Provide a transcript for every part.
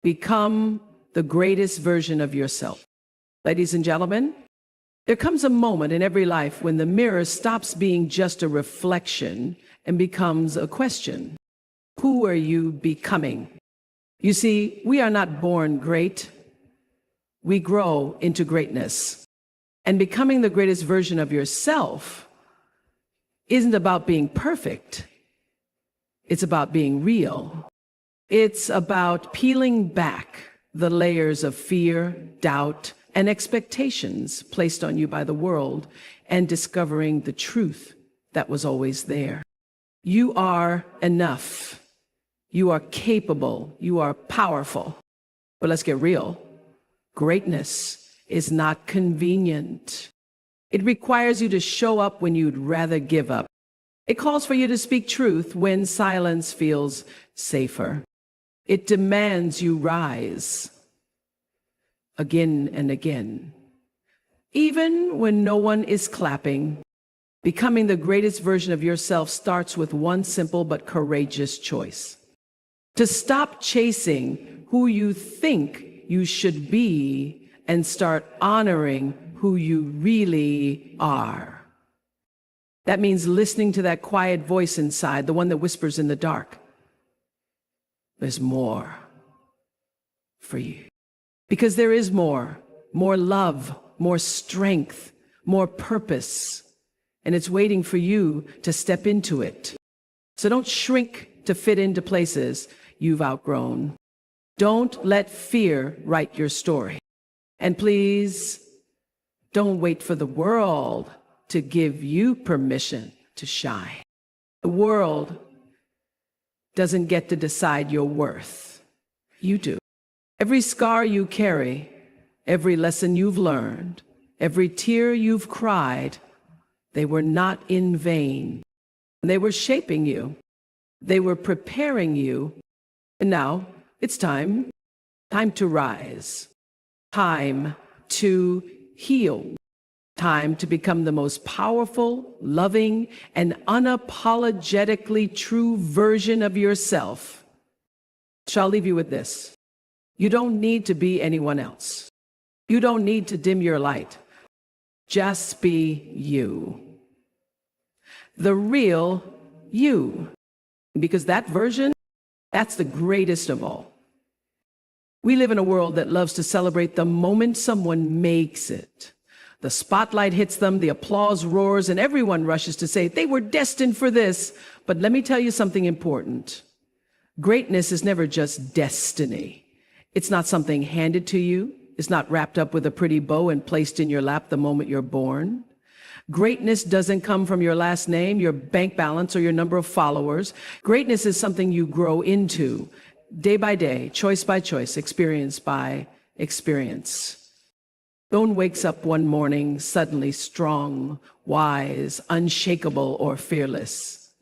Become the greatest version of yourself. Ladies and gentlemen, there comes a moment in every life when the mirror stops being just a reflection and becomes a question. Who are you becoming? You see, we are not born great. We grow into greatness. And becoming the greatest version of yourself isn't about being perfect. It's about being real. It's about peeling back the layers of fear, doubt, and expectations placed on you by the world and discovering the truth that was always there. You are enough. You are capable. You are powerful. But let's get real. Greatness is not convenient. It requires you to show up when you'd rather give up. It calls for you to speak truth when silence feels safer. It demands you rise again and again. Even when no one is clapping, becoming the greatest version of yourself starts with one simple but courageous choice. To stop chasing who you think you should be and start honoring who you really are. That means listening to that quiet voice inside, the one that whispers in the dark. There's more for you. Because there is more love, more strength, more purpose, and it's waiting for you to step into it. So don't shrink to fit into places you've outgrown. Don't let fear write your story. And please, don't wait for the world to give you permission to shine. The world doesn't get to decide your worth. You do. Every scar you carry, every lesson you've learned, every tear you've cried, they were not in vain. They were shaping you. They were preparing you. And now it's time to rise, time to heal, time to become the most powerful, loving, and unapologetically true version of yourself. So I'll leave you with this. You don't need to be anyone else. You don't need to dim your light. Just be you. The real you. Because that version, that's the greatest of all. We live in a world that loves to celebrate the moment someone makes it. The spotlight hits them, the applause roars, and everyone rushes to say they were destined for this. But let me tell you something important. Greatness is never just destiny. It's not something handed to you. It's not wrapped up with a pretty bow and placed in your lap the moment you're born. Greatness doesn't come from your last name, your bank balance, or your number of followers. Greatness is something you grow into, day by day, choice by choice, experience by experience. No one wakes up one morning suddenly strong, wise, unshakable, or fearless.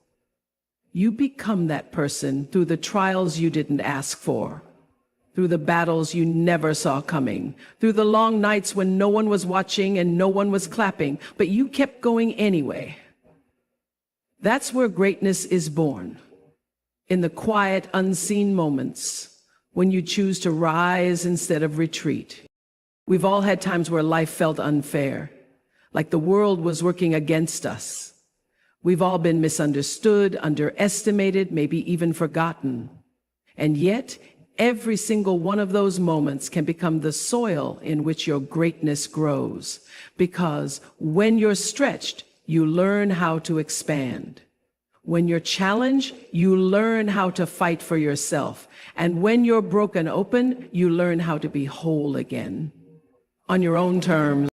You become that person through the trials you didn't ask for, through the battles you never saw coming, through the long nights when no one was watching and no one was clapping, but you kept going anyway. That's where greatness is born, in the quiet, unseen moments when you choose to rise instead of retreat. We've all had times where life felt unfair, like the world was working against us. We've all been misunderstood, underestimated, maybe even forgotten. And yet, every single one of those moments can become the soil in which your greatness grows. Because when you're stretched, you learn how to expand. When you're challenged, you learn how to fight for yourself. And when you're broken open, you learn how to be whole again. On your own terms.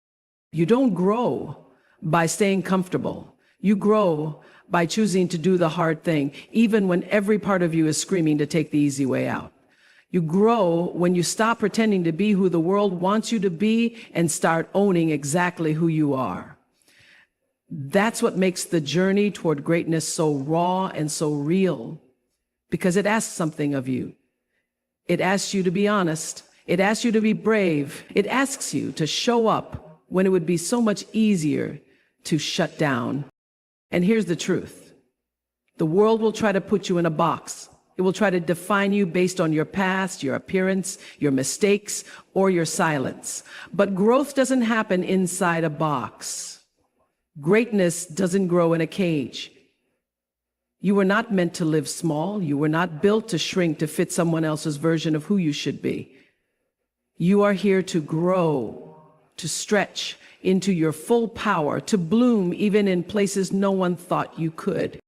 You don't grow by staying comfortable. You grow by choosing to do the hard thing, even when every part of you is screaming to take the easy way out. You grow when you stop pretending to be who the world wants you to be and start owning exactly who you are. That's what makes the journey toward greatness so raw and so real, because it asks something of you. It asks you to be honest. It asks you to be brave. It asks you to show up when it would be so much easier to shut down. And here's the truth. The world will try to put you in a box. It will try to define you based on your past, your appearance, your mistakes, or your silence. But growth doesn't happen inside a box. Greatness doesn't grow in a cage. You were not meant to live small. You were not built to shrink to fit someone else's version of who you should be. You are here to grow, to stretch into your full power, to bloom even in places no one thought you could.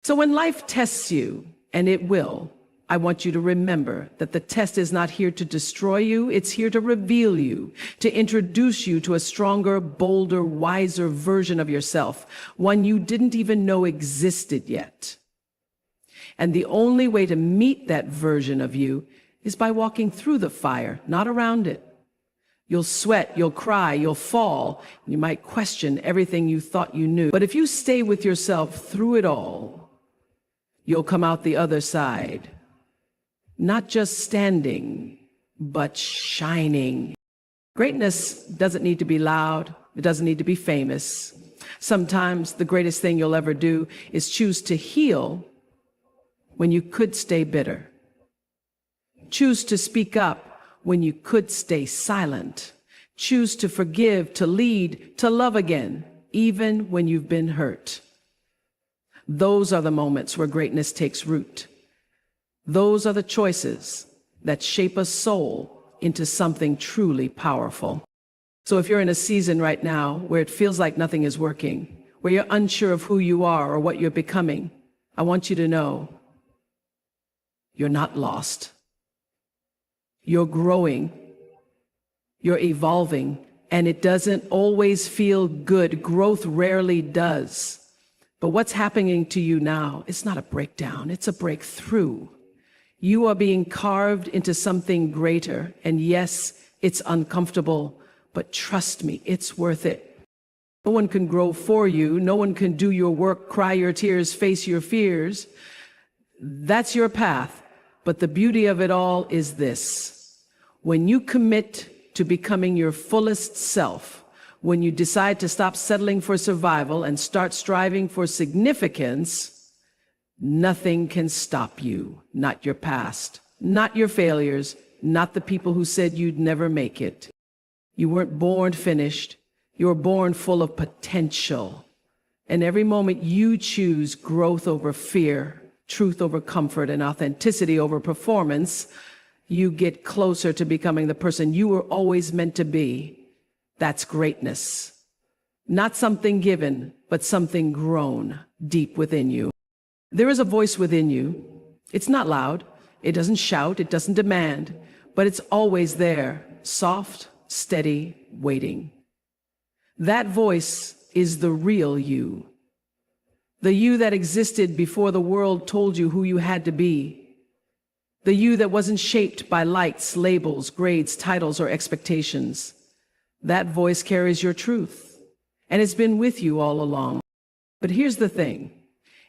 So when life tests you, and it will, I want you to remember that the test is not here to destroy you. It's here to reveal you, to introduce you to a stronger, bolder, wiser version of yourself, one you didn't even know existed yet. And the only way to meet that version of you is by walking through the fire, not around it. You'll sweat, you'll cry, you'll fall, and you might question everything you thought you knew. But if you stay with yourself through it all, you'll come out the other side, not just standing, but shining. Greatness doesn't need to be loud. It doesn't need to be famous. Sometimes the greatest thing you'll ever do is choose to heal when you could stay bitter. Choose to speak up when you could stay silent. Choose to forgive, to lead, to love again, even when you've been hurt. Those are the moments where greatness takes root. Those are the choices that shape a soul into something truly powerful. So if you're in a season right now where it feels like nothing is working, where you're unsure of who you are or what you're becoming, I want you to know you're not lost. You're growing, you're evolving, and it doesn't always feel good. Growth rarely does. But what's happening to you now, it's not a breakdown, it's a breakthrough. You are being carved into something greater, and yes, it's uncomfortable, but trust me, it's worth it. No one can grow for you, no one can do your work, cry your tears, face your fears. That's your path, but the beauty of it all is this. When you commit to becoming your fullest self, when you decide to stop settling for survival and start striving for significance, nothing can stop you. Not your past, not your failures, not the people who said you'd never make it. You weren't born finished. You were born full of potential. And every moment you choose growth over fear, truth over comfort, and authenticity over performance, you get closer to becoming the person you were always meant to be. That's greatness. Not something given, but something grown deep within you. There is a voice within you. It's not loud. It doesn't shout. It doesn't demand. But it's always there, soft, steady, waiting. That voice is the real you. The you that existed before the world told you who you had to be. The you that wasn't shaped by lights, labels, grades, titles, or expectations. That voice carries your truth, and it's been with you all along. But here's the thing.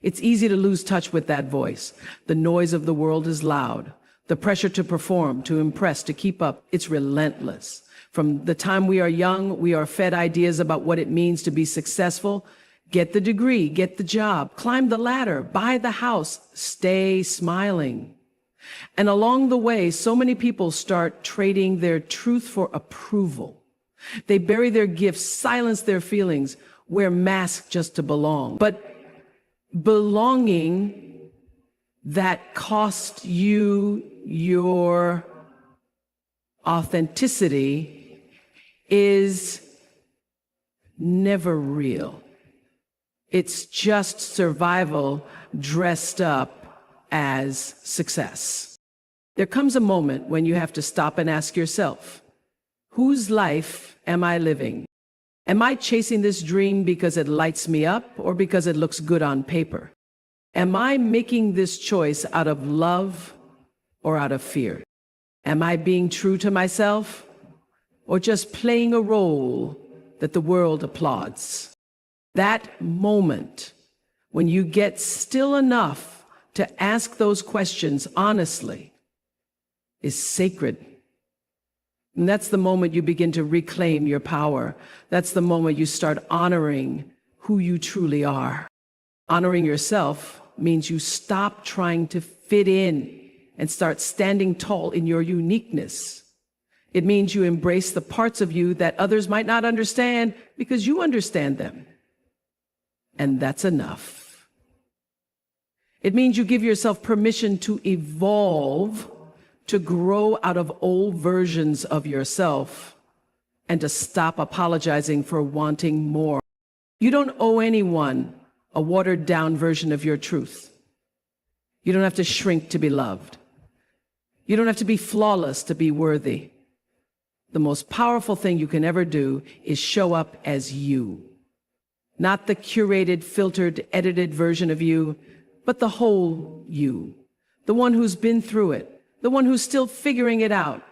It's easy to lose touch with that voice. The noise of the world is loud. The pressure to perform, to impress, to keep up, it's relentless. From the time we are young, we are fed ideas about what it means to be successful. Get the degree, get the job, climb the ladder, buy the house, stay smiling. And along the way, so many people start trading their truth for approval. They bury their gifts, silence their feelings, wear masks just to belong. But belonging that costs you your authenticity is never real. It's just survival dressed up as success. There comes a moment when you have to stop and ask yourself, whose life am I living? Am I chasing this dream because it lights me up or because it looks good on paper? Am I making this choice out of love or out of fear? Am I being true to myself or just playing a role that the world applauds? That moment when you get still enough to ask those questions honestly is sacred. And that's the moment you begin to reclaim your power. That's the moment you start honoring who you truly are. Honoring yourself means you stop trying to fit in and start standing tall in your uniqueness. It means you embrace the parts of you that others might not understand because you understand them. And that's enough. It means you give yourself permission to evolve, to grow out of old versions of yourself, and to stop apologizing for wanting more. You don't owe anyone a watered-down version of your truth. You don't have to shrink to be loved. You don't have to be flawless to be worthy. The most powerful thing you can ever do is show up as you. Not the curated, filtered, edited version of you, but the whole you. The one who's been through it. The one who's still figuring it out.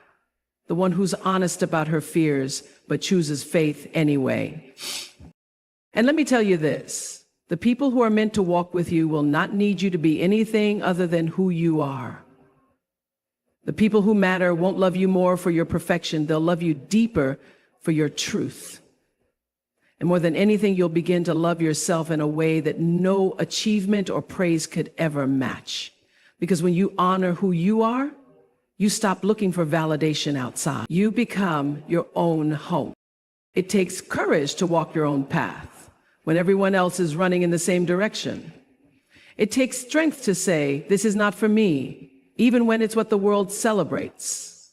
The one who's honest about her fears, but chooses faith anyway. And let me tell you this. The people who are meant to walk with you will not need you to be anything other than who you are. The people who matter won't love you more for your perfection. They'll love you deeper for your truth. And more than anything, you'll begin to love yourself in a way that no achievement or praise could ever match. Because when you honor who you are, you stop looking for validation outside. You become your own home. It takes courage to walk your own path when everyone else is running in the same direction. It takes strength to say, this is not for me, even when it's what the world celebrates.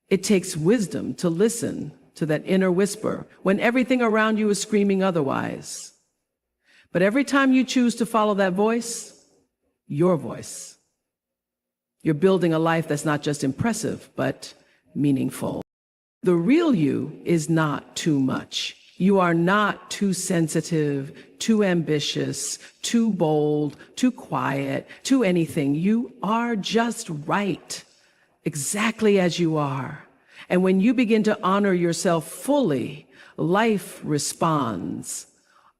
It takes wisdom to listen to that inner whisper when everything around you is screaming otherwise. But every time you choose to follow that voice, your voice, you're building a life that's not just impressive, but meaningful. The real you is not too much. You are not too sensitive, too ambitious, too bold, too quiet, too anything. You are just right, exactly as you are. And when you begin to honor yourself fully, life responds.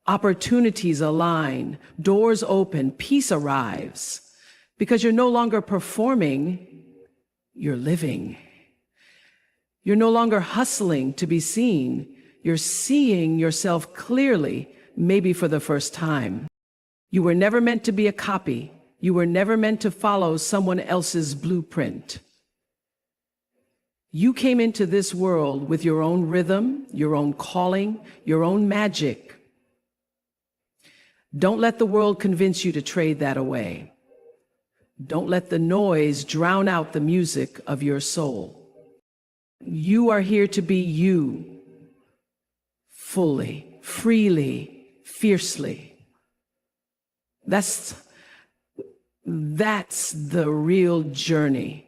Opportunities align, doors open, peace arrives. Because you're no longer performing, you're living. You're no longer hustling to be seen. You're seeing yourself clearly, maybe for the first time. You were never meant to be a copy. You were never meant to follow someone else's blueprint. You came into this world with your own rhythm, your own calling, your own magic. Don't let the world convince you to trade that away. Don't let the noise drown out the music of your soul. You are here to be you, fully, freely, fiercely. That's the real journey.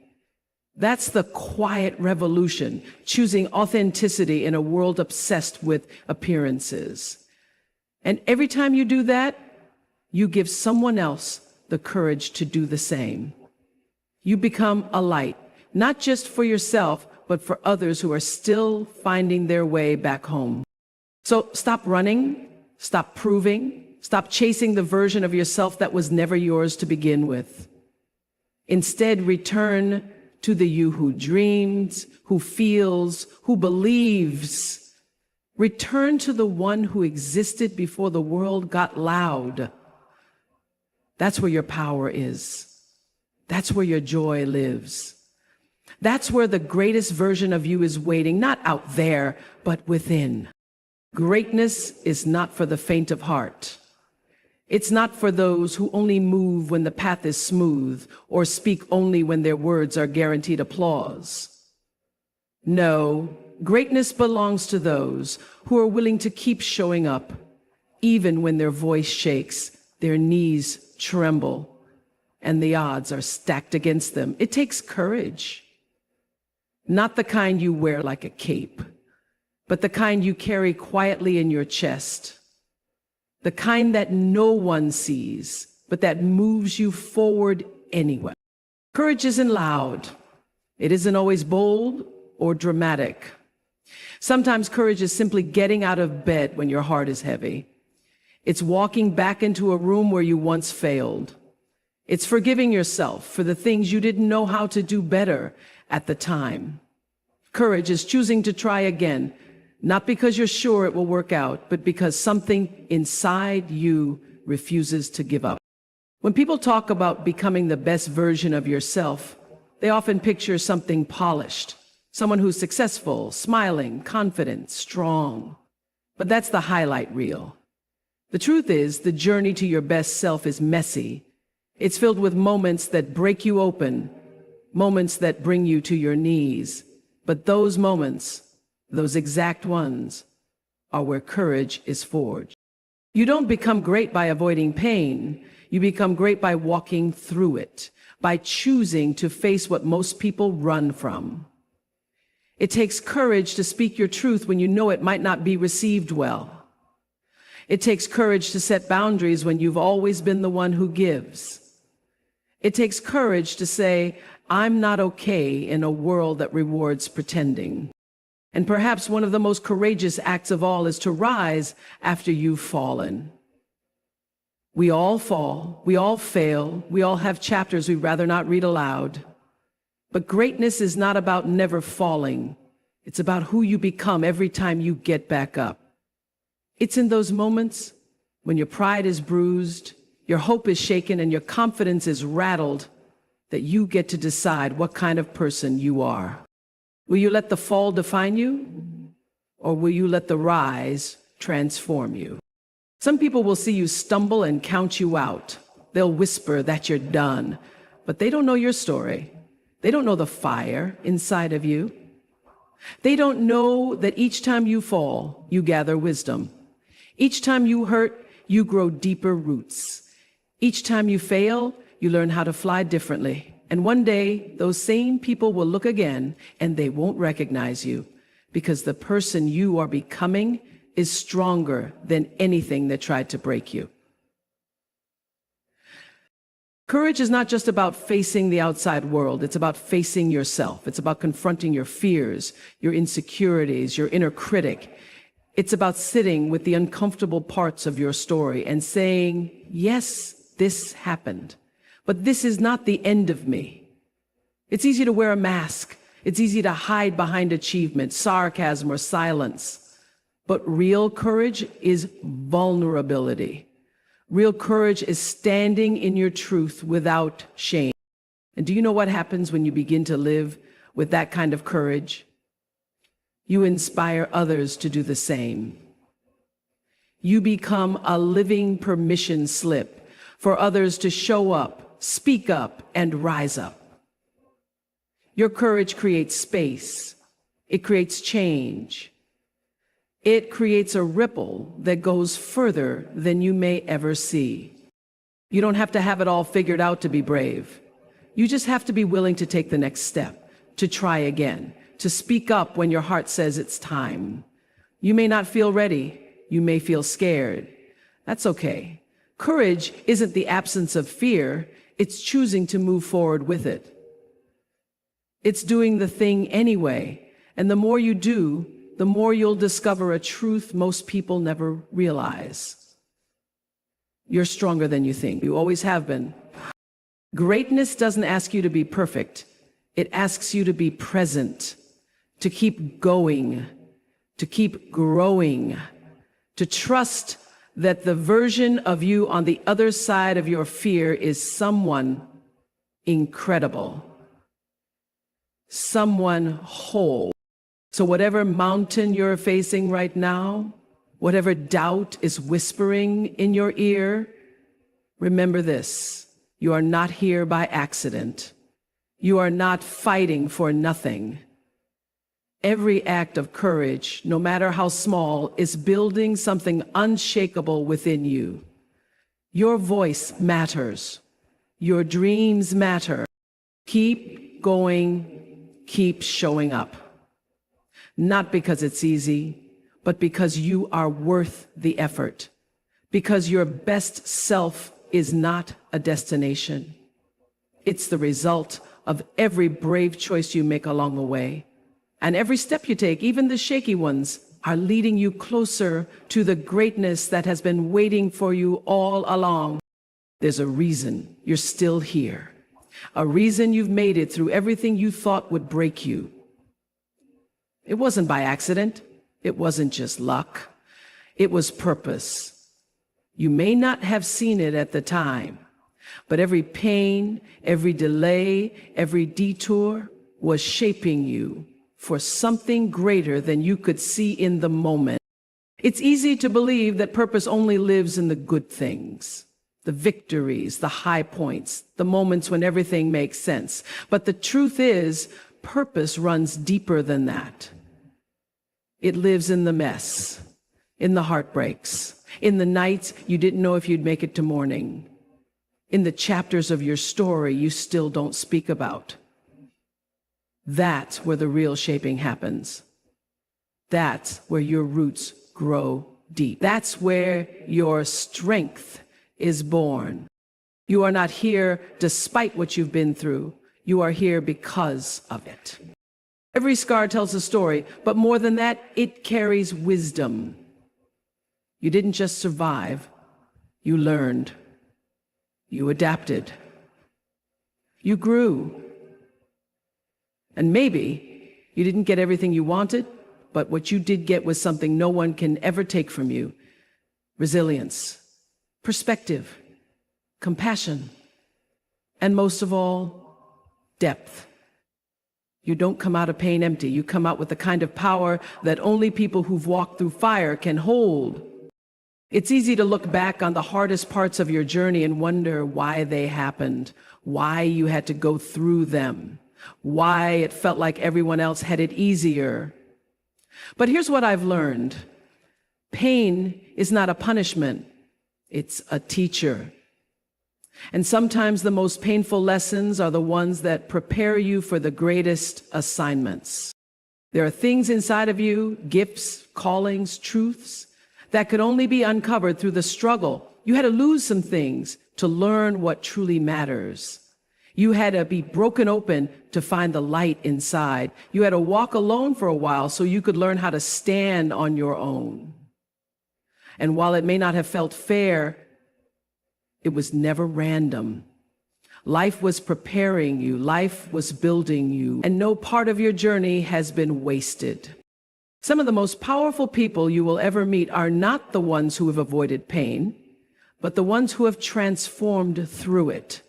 That's the quiet revolution, choosing authenticity in a world obsessed with appearances. And every time you do that, you give someone else the courage to do the same. You become a light, not just for yourself, but for others who are still finding their way back home. So stop running, stop proving, stop chasing the version of yourself that was never yours to begin with. Instead, return to the you who dreams, who feels, who believes. Return to the one who existed before the world got loud. That's where your power is. That's where your joy lives. That's where the greatest version of you is waiting, not out there, but within. Greatness is not for the faint of heart. It's not for those who only move when the path is smooth or speak only when their words are guaranteed applause. No, greatness belongs to those who are willing to keep showing up, even when their voice shakes, their knees tremble, and the odds are stacked against them. It takes courage. Not the kind you wear like a cape, but the kind you carry quietly in your chest. The kind that no one sees, but that moves you forward anyway. Courage isn't loud. It isn't always bold or dramatic. Sometimes courage is simply getting out of bed when your heart is heavy. It's walking back into a room where you once failed. It's forgiving yourself for the things you didn't know how to do better at the time. Courage is choosing to try again, not because you're sure it will work out, but because something inside you refuses to give up. When people talk about becoming the best version of yourself, they often picture something polished, someone who's successful, smiling, confident, strong. But that's the highlight reel. The truth is, the journey to your best self is messy. It's filled with moments that break you open, moments that bring you to your knees. But those moments, those exact ones, are where courage is forged. You don't become great by avoiding pain. You become great by walking through it, by choosing to face what most people run from. It takes courage to speak your truth when you know it might not be received well. It takes courage to set boundaries when you've always been the one who gives. It takes courage to say, I'm not okay in a world that rewards pretending. And perhaps one of the most courageous acts of all is to rise after you've fallen. We all fall, we all fail, we all have chapters we'd rather not read aloud. But greatness is not about never falling. It's about who you become every time you get back up. It's in those moments when your pride is bruised, your hope is shaken, and your confidence is rattled that you get to decide what kind of person you are. Will you let the fall define you, or will you let the rise transform you? Some people will see you stumble and count you out. They'll whisper that you're done, but they don't know your story. They don't know the fire inside of you. They don't know that each time you fall, you gather wisdom. Each time you hurt, you grow deeper roots. Each time you fail, you learn how to fly differently. And one day, those same people will look again, and they won't recognize you, because the person you are becoming is stronger than anything that tried to break you. Courage is not just about facing the outside world. It's about facing yourself. It's about confronting your fears, your insecurities, your inner critic. It's about sitting with the uncomfortable parts of your story and saying, yes, this happened, but this is not the end of me. It's easy to wear a mask. It's easy to hide behind achievement, sarcasm, or silence. But real courage is vulnerability. Real courage is standing in your truth without shame. And do you know what happens when you begin to live with that kind of courage? You inspire others to do the same. You become a living permission slip for others to show up, speak up, and rise up. Your courage creates space. It creates change. It creates a ripple that goes further than you may ever see. You don't have to have it all figured out to be brave. You just have to be willing to take the next step, to try again, to speak up when your heart says it's time. You may not feel ready. You may feel scared. That's okay. Courage isn't the absence of fear. It's choosing to move forward with it. It's doing the thing anyway. And the more you do, the more you'll discover a truth most people never realize. You're stronger than you think. You always have been. Greatness doesn't ask you to be perfect. It asks you to be present, to keep going, to keep growing, to trust that the version of you on the other side of your fear is someone incredible, someone whole. So whatever mountain you're facing right now, whatever doubt is whispering in your ear, remember this: you are not here by accident. You are not fighting for nothing. Every act of courage, no matter how small, is building something unshakable within you. Your voice matters. Your dreams matter. Keep going, keep showing up. Not because it's easy, but because you are worth the effort. Because your best self is not a destination. It's the result of every brave choice you make along the way. And every step you take, even the shaky ones, are leading you closer to the greatness that has been waiting for you all along. There's a reason you're still here. A reason you've made it through everything you thought would break you. It wasn't by accident. It wasn't just luck. It was purpose. You may not have seen it at the time, But every pain, every delay, every detour was shaping you for something greater than you could see in the moment. It's easy to believe that purpose only lives in the good things, the victories, the high points, the moments when everything makes sense. But the truth is, purpose runs deeper than that. It lives in the mess, in the heartbreaks, in the nights you didn't know if you'd make it to morning, in the chapters of your story you still don't speak about. That's where the real shaping happens. That's where your roots grow deep. That's where your strength is born. You are not here despite what you've been through. You are here because of it. Every scar tells a story, but more than that, it carries wisdom. You didn't just survive, you learned. You adapted. You grew. And maybe you didn't get everything you wanted, but what you did get was something no one can ever take from you. Resilience, perspective, compassion, and most of all, depth. You don't come out of pain empty. You come out with the kind of power that only people who've walked through fire can hold. It's easy to look back on the hardest parts of your journey and wonder why they happened, why you had to go through them, why it felt like everyone else had it easier. But here's what I've learned. Pain is not a punishment. It's a teacher. And sometimes the most painful lessons are the ones that prepare you for the greatest assignments. There are things inside of you, gifts, callings, truths, that could only be uncovered through the struggle. You had to lose some things to learn what truly matters. You had to be broken open to find the light inside. You had to walk alone for a while so you could learn how to stand on your own. And while it may not have felt fair, it was never random. Life was preparing you. Life was building you. And no part of your journey has been wasted. Some of the most powerful people you will ever meet are not the ones who have avoided pain, but the ones who have transformed through it.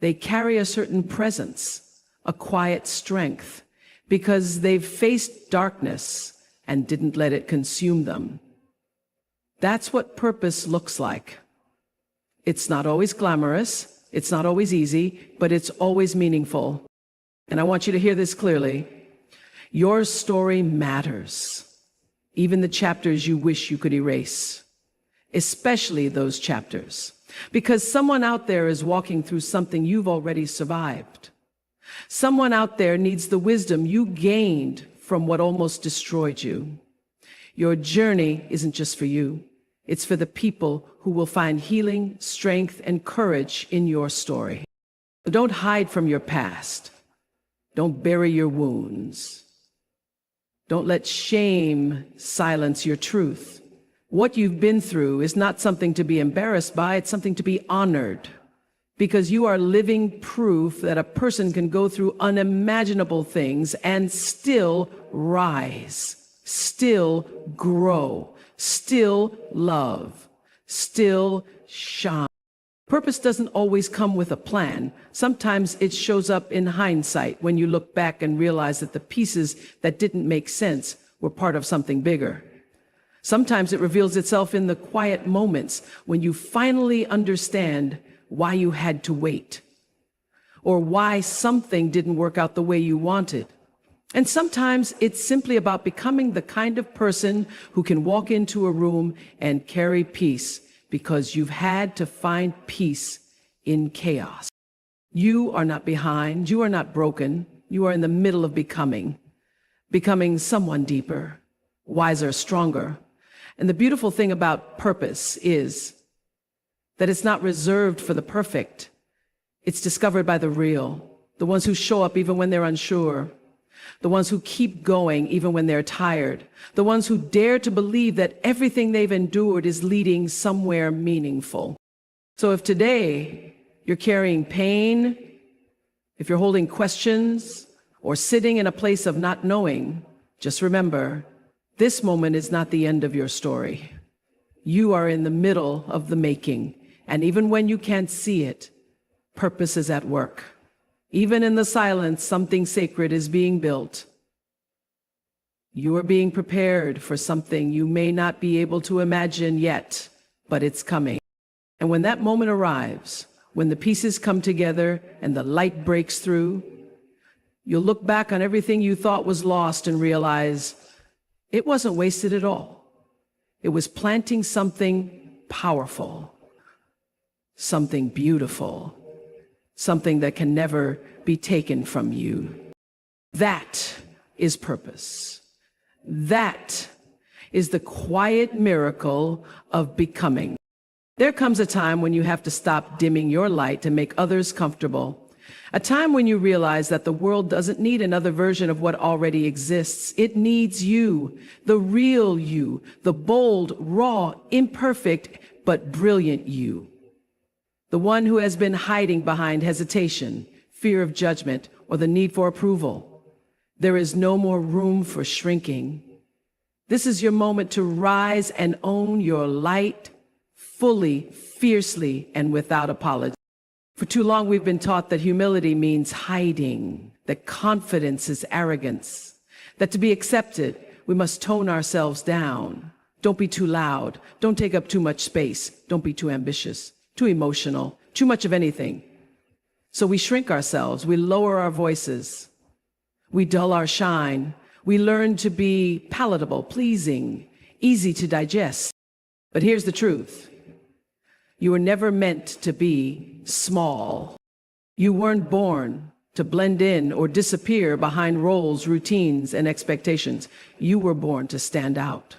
They carry a certain presence, a quiet strength, because they've faced darkness and didn't let it consume them. That's what purpose looks like. It's not always glamorous, it's not always easy, but it's always meaningful. And I want you to hear this clearly. Your story matters, even the chapters you wish you could erase, especially those chapters, because someone out there is walking through something you've already survived. Someone out there needs the wisdom you gained from what almost destroyed you. Your journey isn't just for you. It's for the people who will find healing, strength, and courage in your story. Don't hide from your past. Don't bury your wounds. Don't let shame silence your truth. What you've been through is not something to be embarrassed by, it's something to be honored. Because you are living proof that a person can go through unimaginable things and still rise, still grow, still love, still shine. Purpose doesn't always come with a plan. Sometimes it shows up in hindsight when you look back and realize that the pieces that didn't make sense were part of something bigger. Sometimes it reveals itself in the quiet moments when you finally understand why you had to wait, or why something didn't work out the way you wanted. And sometimes it's simply about becoming the kind of person who can walk into a room and carry peace, because you've had to find peace in chaos. You are not behind, you are not broken, you are in the middle of becoming someone deeper, wiser, stronger. And the beautiful thing about purpose is that it's not reserved for the perfect. It's discovered by the real, the ones who show up even when they're unsure, the ones who keep going even when they're tired, the ones who dare to believe that everything they've endured is leading somewhere meaningful. So if today you're carrying pain, if you're holding questions or sitting in a place of not knowing, just remember, this moment is not the end of your story. You are in the middle of the making, And even when you can't see it, purpose is at work. Even in the silence, something sacred is being built. You are being prepared for something you may not be able to imagine yet, but it's coming. And when that moment arrives, when the pieces come together and the light breaks through, you'll look back on everything you thought was lost and realize it wasn't wasted at all. It was planting something powerful, something beautiful, something that can never be taken from you. That is purpose. That is the quiet miracle of becoming. There comes a time when you have to stop dimming your light to make others comfortable. A time when you realize that the world doesn't need another version of what already exists. It needs you, the real you, the bold, raw, imperfect, but brilliant you. The one who has been hiding behind hesitation, fear of judgment, or the need for approval. There is no more room for shrinking. This is your moment to rise and own your light fully, fiercely, and without apology. For too long, we've been taught that humility means hiding, that confidence is arrogance, that to be accepted, we must tone ourselves down. Don't be too loud. Don't take up too much space. Don't be too ambitious, too emotional, too much of anything. So we shrink ourselves. We lower our voices. We dull our shine. We learn to be palatable, pleasing, easy to digest. But here's the truth. You were never meant to be small. You weren't born to blend in or disappear behind roles, routines, and expectations. You were born to stand out,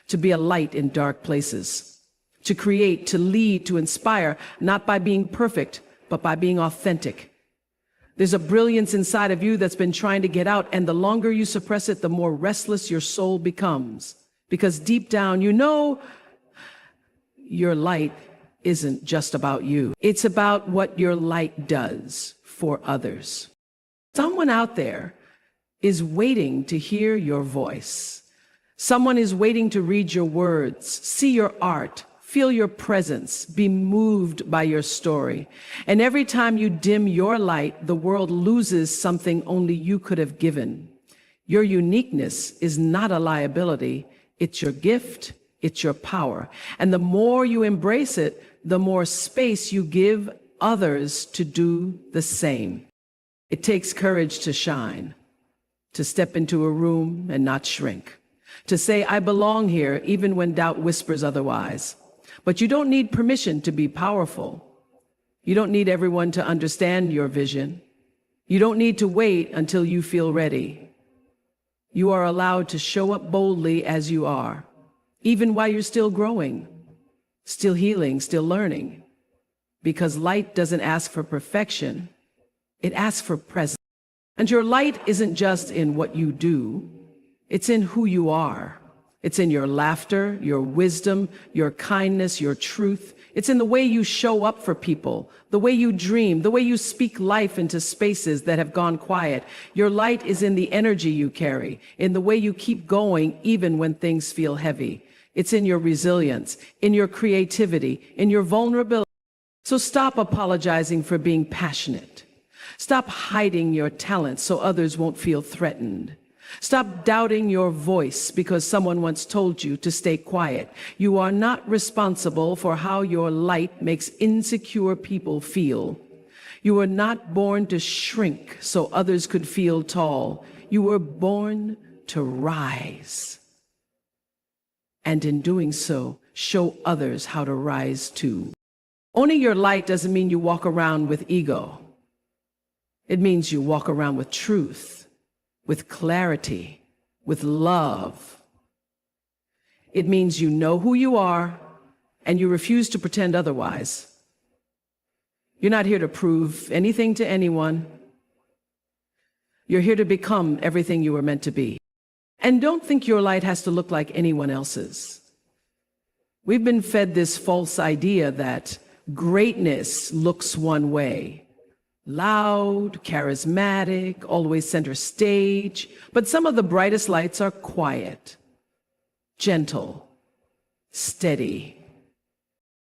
to be a light in dark places, to create, to lead, to inspire, not by being perfect, but by being authentic. There's a brilliance inside of you that's been trying to get out, and the longer you suppress it, the more restless your soul becomes. Because deep down, you know your light isn't just about you. It's about what your light does for others. Someone out there is waiting to hear your voice. Someone is waiting to read your words, see your art, feel your presence, be moved by your story. And every time you dim your light, the world loses something only you could have given. Your uniqueness is not a liability. It's your gift. It's your power. And the more you embrace it, the more space you give others to do the same. It takes courage to shine, to step into a room and not shrink, to say, I belong here, even when doubt whispers otherwise. But you don't need permission to be powerful. You don't need everyone to understand your vision. You don't need to wait until you feel ready. You are allowed to show up boldly as you are, even while you're still growing, still healing, still learning. Because light doesn't ask for perfection, it asks for presence. And your light isn't just in what you do, it's in who you are. It's in your laughter, your wisdom, your kindness, your truth. It's in the way you show up for people, the way you dream, the way you speak life into spaces that have gone quiet. Your light is in the energy you carry, in the way you keep going even when things feel heavy. It's in your resilience, in your creativity, in your vulnerability. So stop apologizing for being passionate. Stop hiding your talents so others won't feel threatened. Stop doubting your voice because someone once told you to stay quiet. You are not responsible for how your light makes insecure people feel. You were not born to shrink so others could feel tall. You were born to rise. And in doing so, show others how to rise too. Owning your light doesn't mean you walk around with ego. It means you walk around with truth, with clarity, with love. It means you know who you are and you refuse to pretend otherwise. You're not here to prove anything to anyone. You're here to become everything you were meant to be. And don't think your light has to look like anyone else's. We've been fed this false idea that greatness looks one way. Loud, charismatic, always center stage. But some of the brightest lights are quiet, gentle, steady,